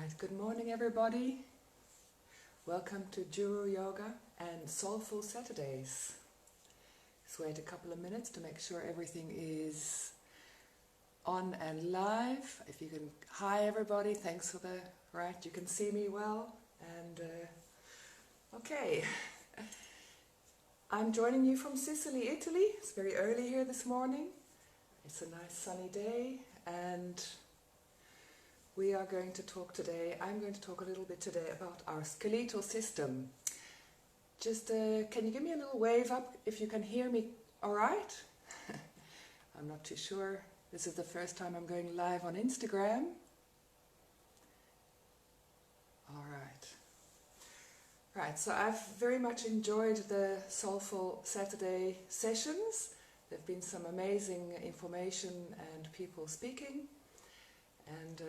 Right, good morning everybody. Welcome to Juru Yoga and Soulful Saturdays. Just wait a couple of minutes to make sure everything is on and live. If you can, hi everybody, thanks for the, right, you can see me well. And okay, I'm joining you from Sicily, Italy. It's very early here this morning. It's a nice sunny day and we are going to talk today, I'm going to talk a little bit today about our skeletal system. Just, can you give me a little wave up if you can hear me all right? I'm not too sure. This is the first time I'm going live on Instagram. All right. Right, so I've very much enjoyed the Soulful Saturday sessions. There have been some amazing information and people speaking. And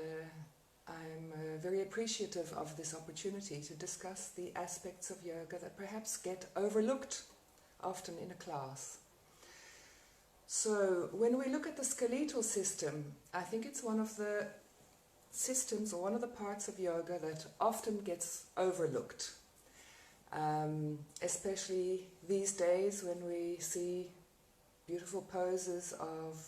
I'm very appreciative of this opportunity to discuss the aspects of yoga that perhaps get overlooked often in a class. So when we look at the skeletal system, I think it's one of the systems or one of the parts of yoga that often gets overlooked. Especially these days when we see beautiful poses of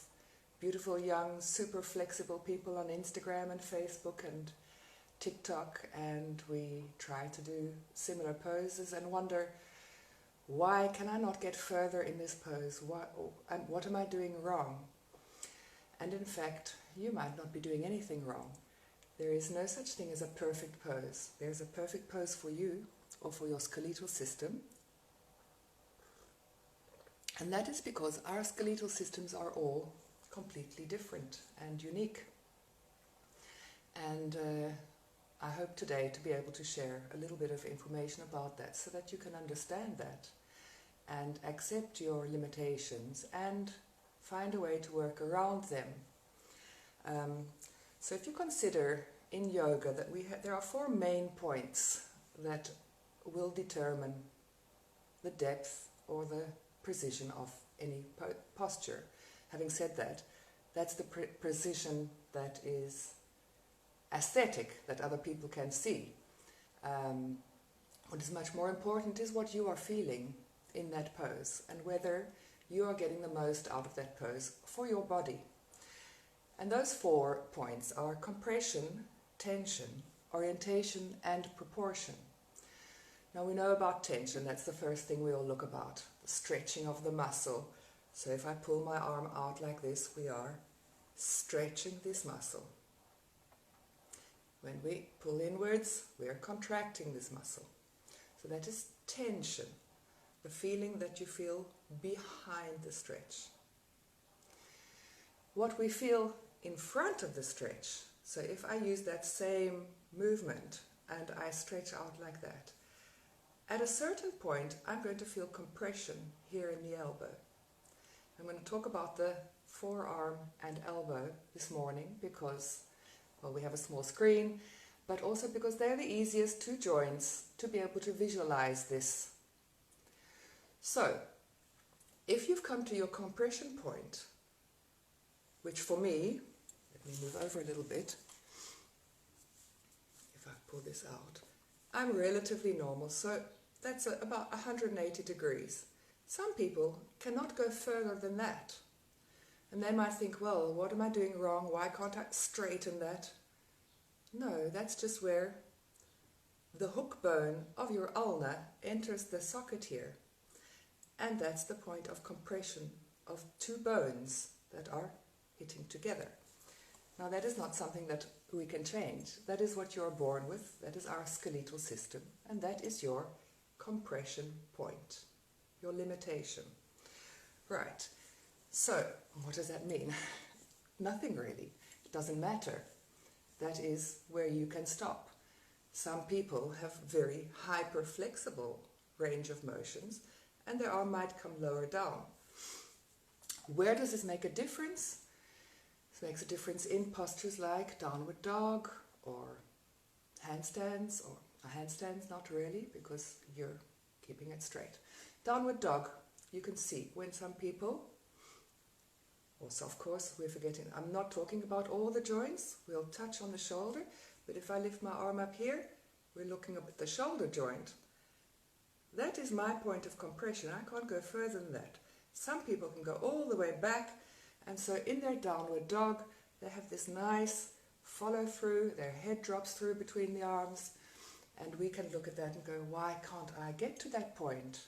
beautiful young super flexible people on Instagram and Facebook and TikTok, and we try to do similar poses and wonder, why can I not get further in this pose? What am I doing wrong? And in fact, you might not be doing anything wrong. There is no such thing as a perfect pose. There's a perfect pose for you or for your skeletal system. And that is because our skeletal systems are all completely different and unique. And I hope today to be able to share a little bit of information about that so that you can understand that and accept your limitations and find a way to work around them. So if you consider in yoga that there are 4 main points that will determine the depth or the precision of any posture. Having said that, that's the precision that is aesthetic, that other people can see. What is much more important is what you are feeling in that pose and whether you are getting the most out of that pose for your body. And those 4 points are compression, tension, orientation and proportion. Now we know about tension, that's the first thing we all look about, the stretching of the muscle. So if I pull my arm out like this, we are stretching this muscle. When we pull inwards, we are contracting this muscle. So that is tension, the feeling that you feel behind the stretch. What we feel in front of the stretch, so if I use that same movement and I stretch out like that, at a certain point I'm going to feel compression here in the elbow. I'm going to talk about the forearm and elbow this morning because, well, we have a small screen, but also because they're the easiest 2 joints to be able to visualize this. So, if you've come to your compression point, which for me, let me move over a little bit, if I pull this out, I'm relatively normal, so that's about 180 degrees. Some people cannot go further than that. And they might think, well, what am I doing wrong? Why can't I straighten that? No, that's just where the hook bone of your ulna enters the socket here. And that's the point of compression of 2 bones that are hitting together. Now that is not something that we can change. That is what you're born with. That is our skeletal system. And that is your compression point. Your limitation. Right, so what does that mean? Nothing really. It doesn't matter. That is where you can stop. Some people have very hyper-flexible range of motions and their arm might come lower down. Where does this make a difference? This makes a difference in postures like downward dog or handstands, or handstands not really because you're keeping it straight. Downward dog, you can see when some people, also of course we're forgetting, I'm not talking about all the joints, we'll touch on the shoulder, But if I lift my arm up here, we're looking up at the shoulder joint. That is my point of compression. I can't go further than that. Some people can go all the way back, and so in their downward dog, they have this nice follow through, their head drops through between the arms, and we can look at that and go, why can't I get to that point?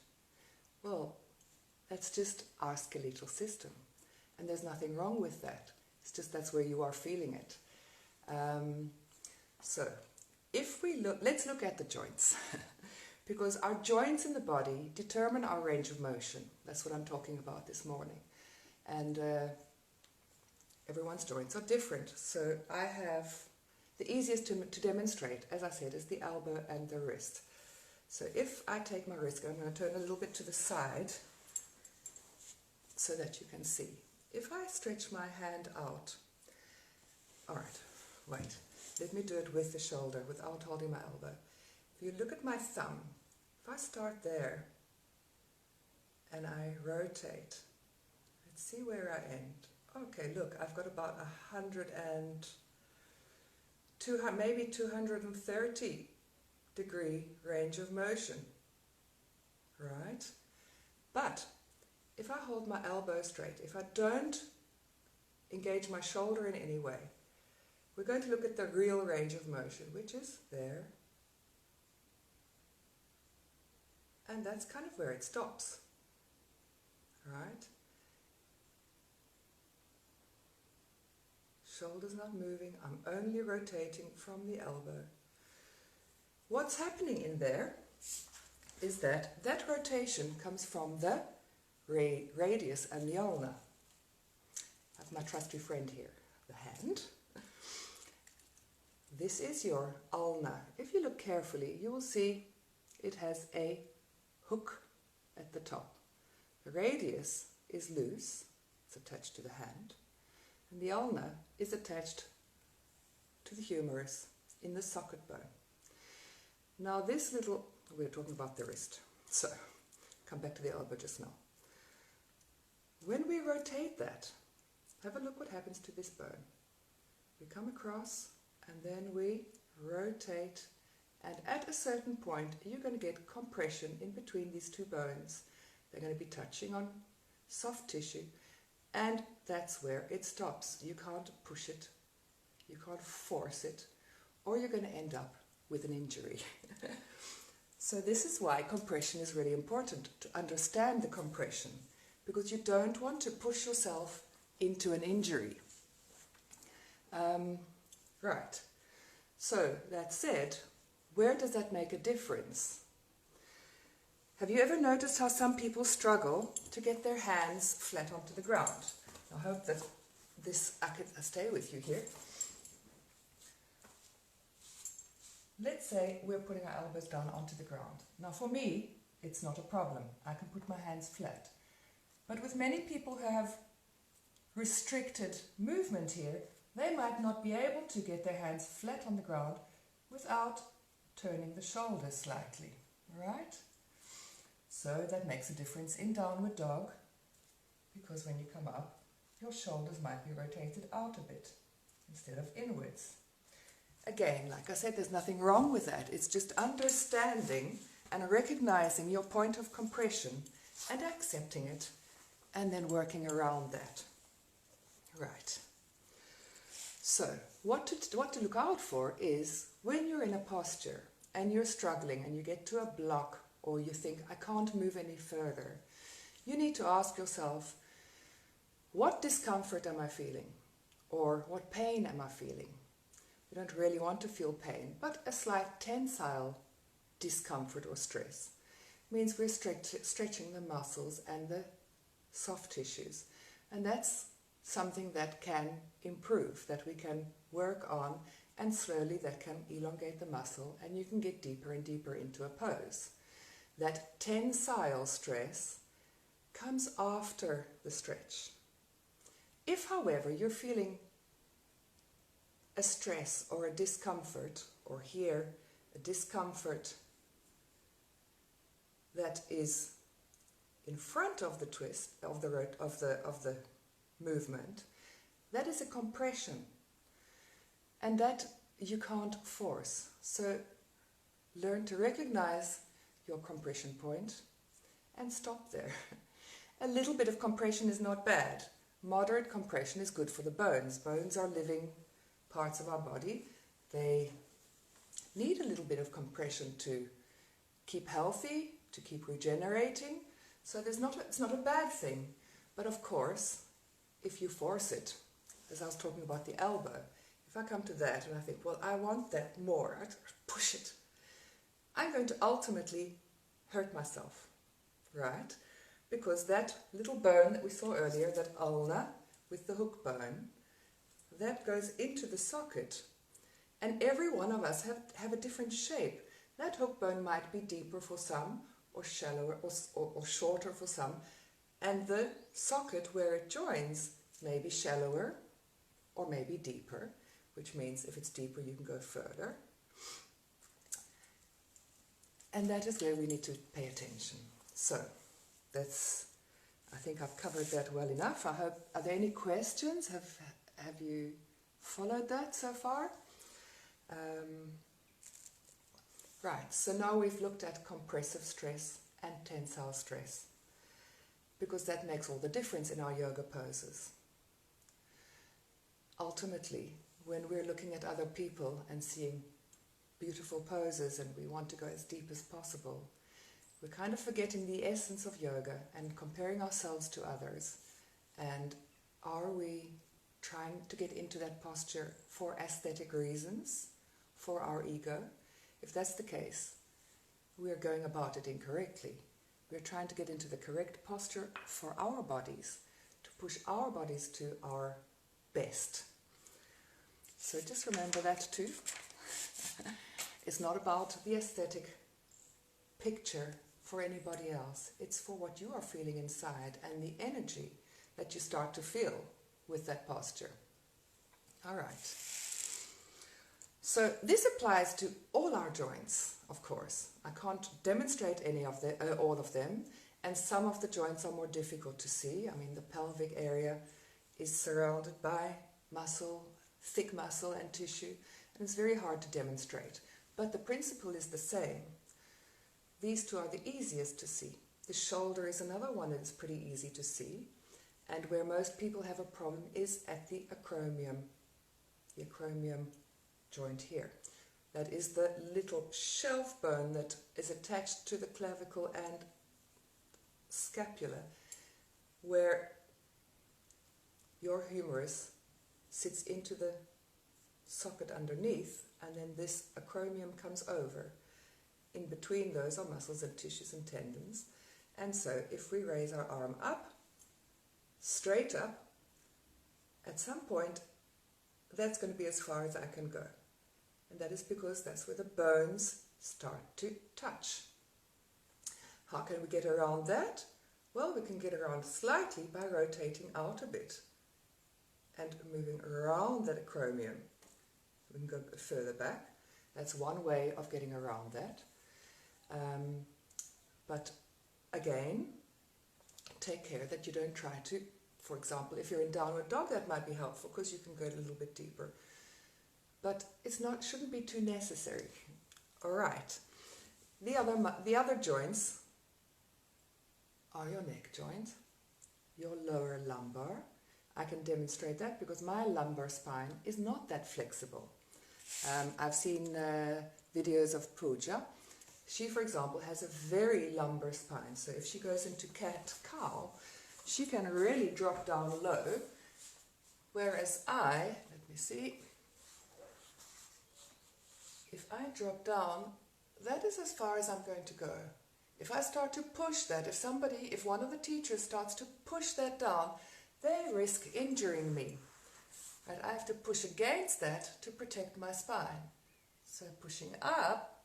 Well, that's just our skeletal system, and there's nothing wrong with that. It's just that's where you are feeling it. So, if we look, let's look at the joints, because our joints in the body determine our range of motion. That's what I'm talking about this morning, and everyone's joints are different. So I have the easiest to demonstrate, as I said, is the elbow and the wrist. So if I take my wrist, I'm going to turn a little bit to the side so that you can see. If I stretch my hand out, all right, wait, let me do it with the shoulder without holding my elbow. If you look at my thumb, if I start there and I rotate, let's see where I end. Okay, look, I've got about 200, maybe 230 degree range of motion, right? But if I hold my elbow straight, if I don't engage my shoulder in any way, we're going to look at the real range of motion, which is there. And that's kind of where it stops, right? Shoulders not moving, I'm only rotating from the elbow. What's happening in there is that that rotation comes from the radius and the ulna. I have my trusty friend here, the hand. This is your ulna. If you look carefully, you will see it has a hook at the top. The radius is loose, it's attached to the hand, and the ulna is attached to the humerus in the socket bone. Now this little, we're talking about the wrist, so come back to the elbow just now. When we rotate that, have a look what happens to this bone. We come across and then we rotate, and at a certain point you're going to get compression in between these two bones. They're going to be touching on soft tissue, and that's where it stops. You can't push it, you can't force it, or you're going to end up with an injury. So this is why compression is really important, to understand the compression, because you don't want to push yourself into an injury. Right, so that said, where does that make a difference? Have you ever noticed how some people struggle to get their hands flat onto the ground? I hope that I can stay with you here. Let's say we're putting our elbows down onto the ground. Now for me, it's not a problem. I can put my hands flat. But with many people who have restricted movement here, they might not be able to get their hands flat on the ground without turning the shoulders slightly, right? So that makes a difference in downward dog, because when you come up, your shoulders might be rotated out a bit instead of inwards. Again, like I said, there's nothing wrong with that. It's just understanding and recognizing your point of compression and accepting it, and then working around that. Right. So, what to look out for is when you're in a posture and you're struggling and you get to a block, or you think, I can't move any further, you need to ask yourself, what discomfort am I feeling? Or what pain am I feeling? You don't really want to feel pain, but a slight tensile discomfort or stress means we're stretching the muscles and the soft tissues. And that's something that can improve, that we can work on, and slowly that can elongate the muscle, and you can get deeper and deeper into a pose. That tensile stress comes after the stretch. If, however, you're feeling a stress or a discomfort, or here a discomfort that is in front of the twist of the movement, that is a compression, and that you can't force. So learn to recognize your compression point and stop there. A little bit of compression is not bad. Moderate compression is good for the bones. Bones are living parts of our body. They need a little bit of compression to keep healthy, to keep regenerating. So it's not a bad thing. But of course, if you force it, as I was talking about the elbow, if I come to that and I think, well, I want that more, I push it, I'm going to ultimately hurt myself, right? Because that little bone that we saw earlier, that ulna with the hook bone, that goes into the socket. And every one of us have a different shape. That hook bone might be deeper for some, or shallower, or shorter for some. And the socket where it joins may be shallower, or maybe deeper, which means if it's deeper you can go further. And that is where we need to pay attention. So, I think I've covered that well enough. I hope, are there any questions? Have you followed that so far? Right, so now we've looked at compressive stress and tensile stress, because that makes all the difference in our yoga poses. Ultimately, when we're looking at other people and seeing beautiful poses and we want to go as deep as possible, we're kind of forgetting the essence of yoga and comparing ourselves to others. And are we trying to get into that posture for aesthetic reasons, for our ego? If that's the case, we're going about it incorrectly. We're trying to get into the correct posture for our bodies, to push our bodies to our best. So just remember that too. It's not about the aesthetic picture for anybody else. It's for what you are feeling inside and the energy that you start to feel with that posture. All right. So this applies to all our joints, of course. I can't demonstrate all of them, and some of the joints are more difficult to see. I mean, the pelvic area is surrounded by muscle, thick muscle and tissue, and it's very hard to demonstrate. But the principle is the same. These two are the easiest to see. The shoulder is another one that is pretty easy to see, and where most people have a problem is at the acromion joint here. That is the little shelf bone that is attached to the clavicle and scapula, where your humerus sits into the socket underneath, and then this acromion comes over. In between those are muscles and tissues and tendons. And so if we raise our arm up, straight up, at some point that's going to be as far as I can go. And that is because that's where the bones start to touch. How can we get around that? Well, we can get around slightly by rotating out a bit and moving around that acromion. We can go a bit further back. That's one way of getting around that. But again, take care that you don't try to, for example, if you're in downward dog, that might be helpful because you can go a little bit deeper. But shouldn't be too necessary. All right. The other joints are your neck joint, your lower lumbar. I can demonstrate that because my lumbar spine is not that flexible. I've seen videos of Pooja. She, for example, has a very lumbar spine. So if she goes into cat-cow, she can really drop down low. Whereas let me see, if I drop down, that is as far as I'm going to go. If I start to push that, if one of the teachers starts to push that down, they risk injuring me. Right? I have to push against that to protect my spine. So pushing up,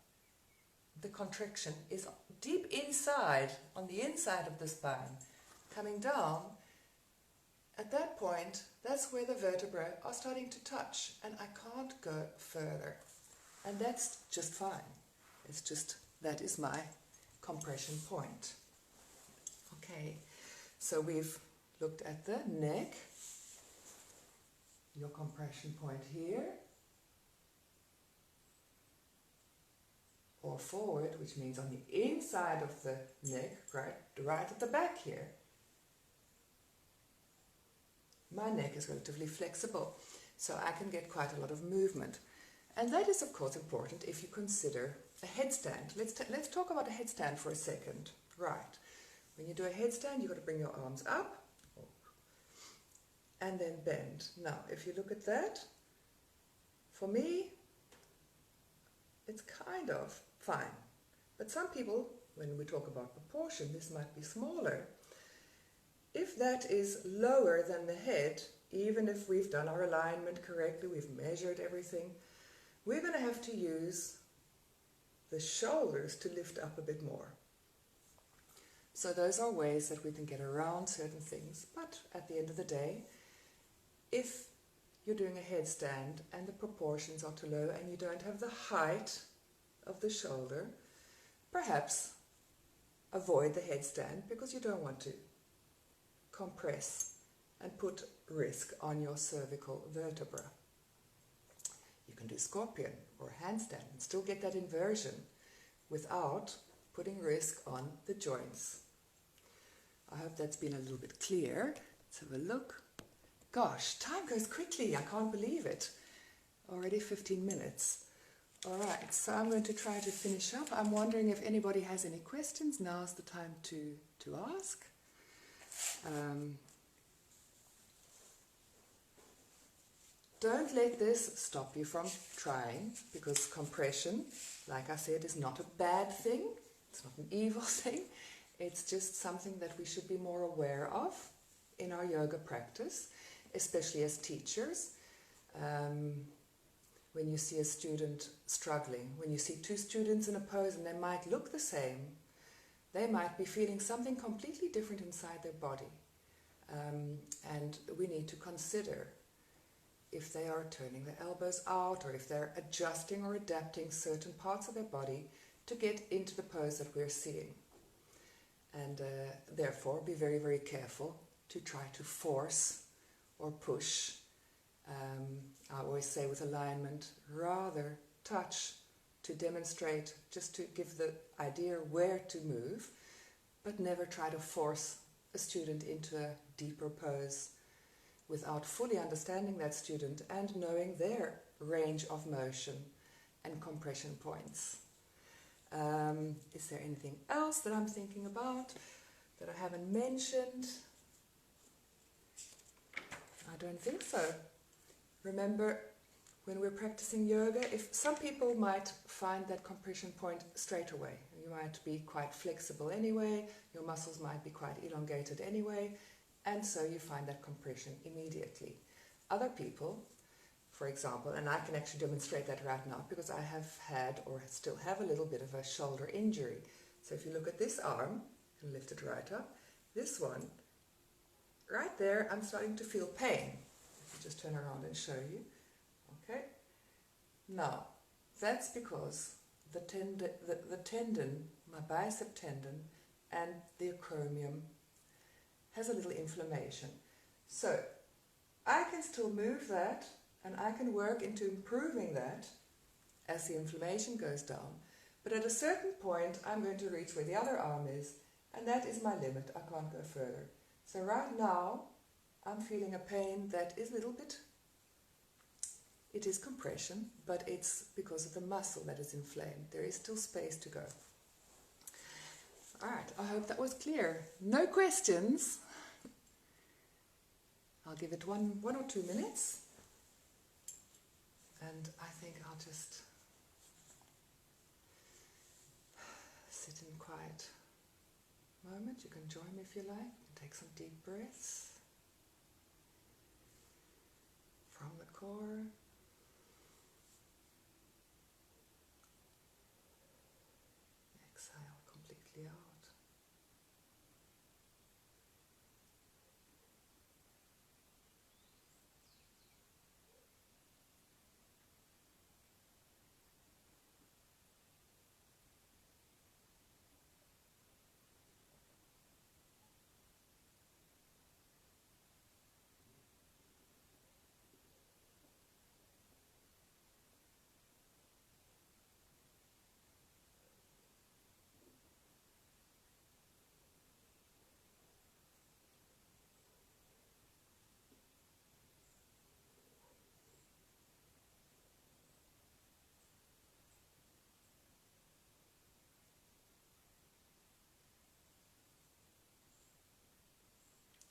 the contraction is deep inside, on the inside of the spine. Coming down, at that point, that's where the vertebrae are starting to touch, and I can't go further. And that's just fine. It's just, that is my compression point. Okay, so we've looked at the neck, your compression point here, or forward, which means on the inside of the neck, right at the back here. My neck is relatively flexible, so I can get quite a lot of movement. And that is, of course, important if you consider a headstand. Let's talk about a headstand for a second. Right. When you do a headstand, you've got to bring your arms up and then bend. Now, if you look at that, for me, it's kind of fine. But some people, when we talk about proportion, this might be smaller. If that is lower than the head, even if we've done our alignment correctly, we've measured everything, we're going to have to use the shoulders to lift up a bit more. So those are ways that we can get around certain things. But at the end of the day, if you're doing a headstand and the proportions are too low and you don't have the height of the shoulder, perhaps avoid the headstand because you don't want to compress and put risk on your cervical vertebra. You can do scorpion or handstand and still get that inversion without putting risk on the joints. I hope that's been a little bit clear. Let's have a look. Gosh, time goes quickly. I can't believe it. Already 15 minutes. All right, so I'm going to try to finish up. I'm wondering if anybody has any questions. Now's the time to ask. Don't let this stop you from trying, because compression, like I said, is not a bad thing. It's not an evil thing. It's just something that we should be more aware of in our yoga practice, especially as teachers. When you see a student struggling, when you see two students in a pose and they might look the same, they might be feeling something completely different inside their body. And we need to consider if they are turning their elbows out or if they're adjusting or adapting certain parts of their body to get into the pose that we're seeing. And therefore be very, very careful to try to force or push. I always say with alignment, rather touch to demonstrate, just to give the idea where to move, but never try to force a student into a deeper pose without fully understanding that student and knowing their range of motion and compression points. Is there anything else that I'm thinking about that I haven't mentioned? I don't think so. Remember, when we're practicing yoga, if some people might find that compression point straight away. You might be quite flexible anyway, your muscles might be quite elongated anyway, and so you find that compression immediately. Other people, for example, and I can actually demonstrate that right now because I have had or still have a little bit of a shoulder injury. So if you look at this arm and lift it right up, this one, right there, I'm starting to feel pain. If you just turn around and show you. Okay? Now, that's because the tendon, my bicep tendon, and the acromion has a little inflammation. So, I can still move that, and I can work into improving that as the inflammation goes down. But at a certain point, I'm going to reach where the other arm is, and that is my limit. I can't go further. So right now, I'm feeling a pain that is a little bit, it is compression, but it's because of the muscle that is inflamed. There is still space to go. All right, I hope that was clear. No questions. I'll give it one or 2 minutes. And I think I'll just sit in quiet moment. You can join me if you like. Take some deep breaths from the core. Exhale completely out.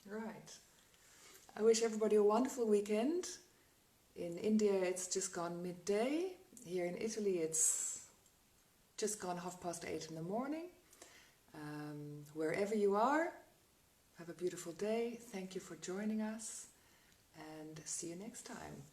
Right. I wish everybody a wonderful weekend. In India it's just gone midday. Here in Italy it's just gone 8:30 in the morning. Wherever you are, have a beautiful day. Thank you for joining us and see you next time.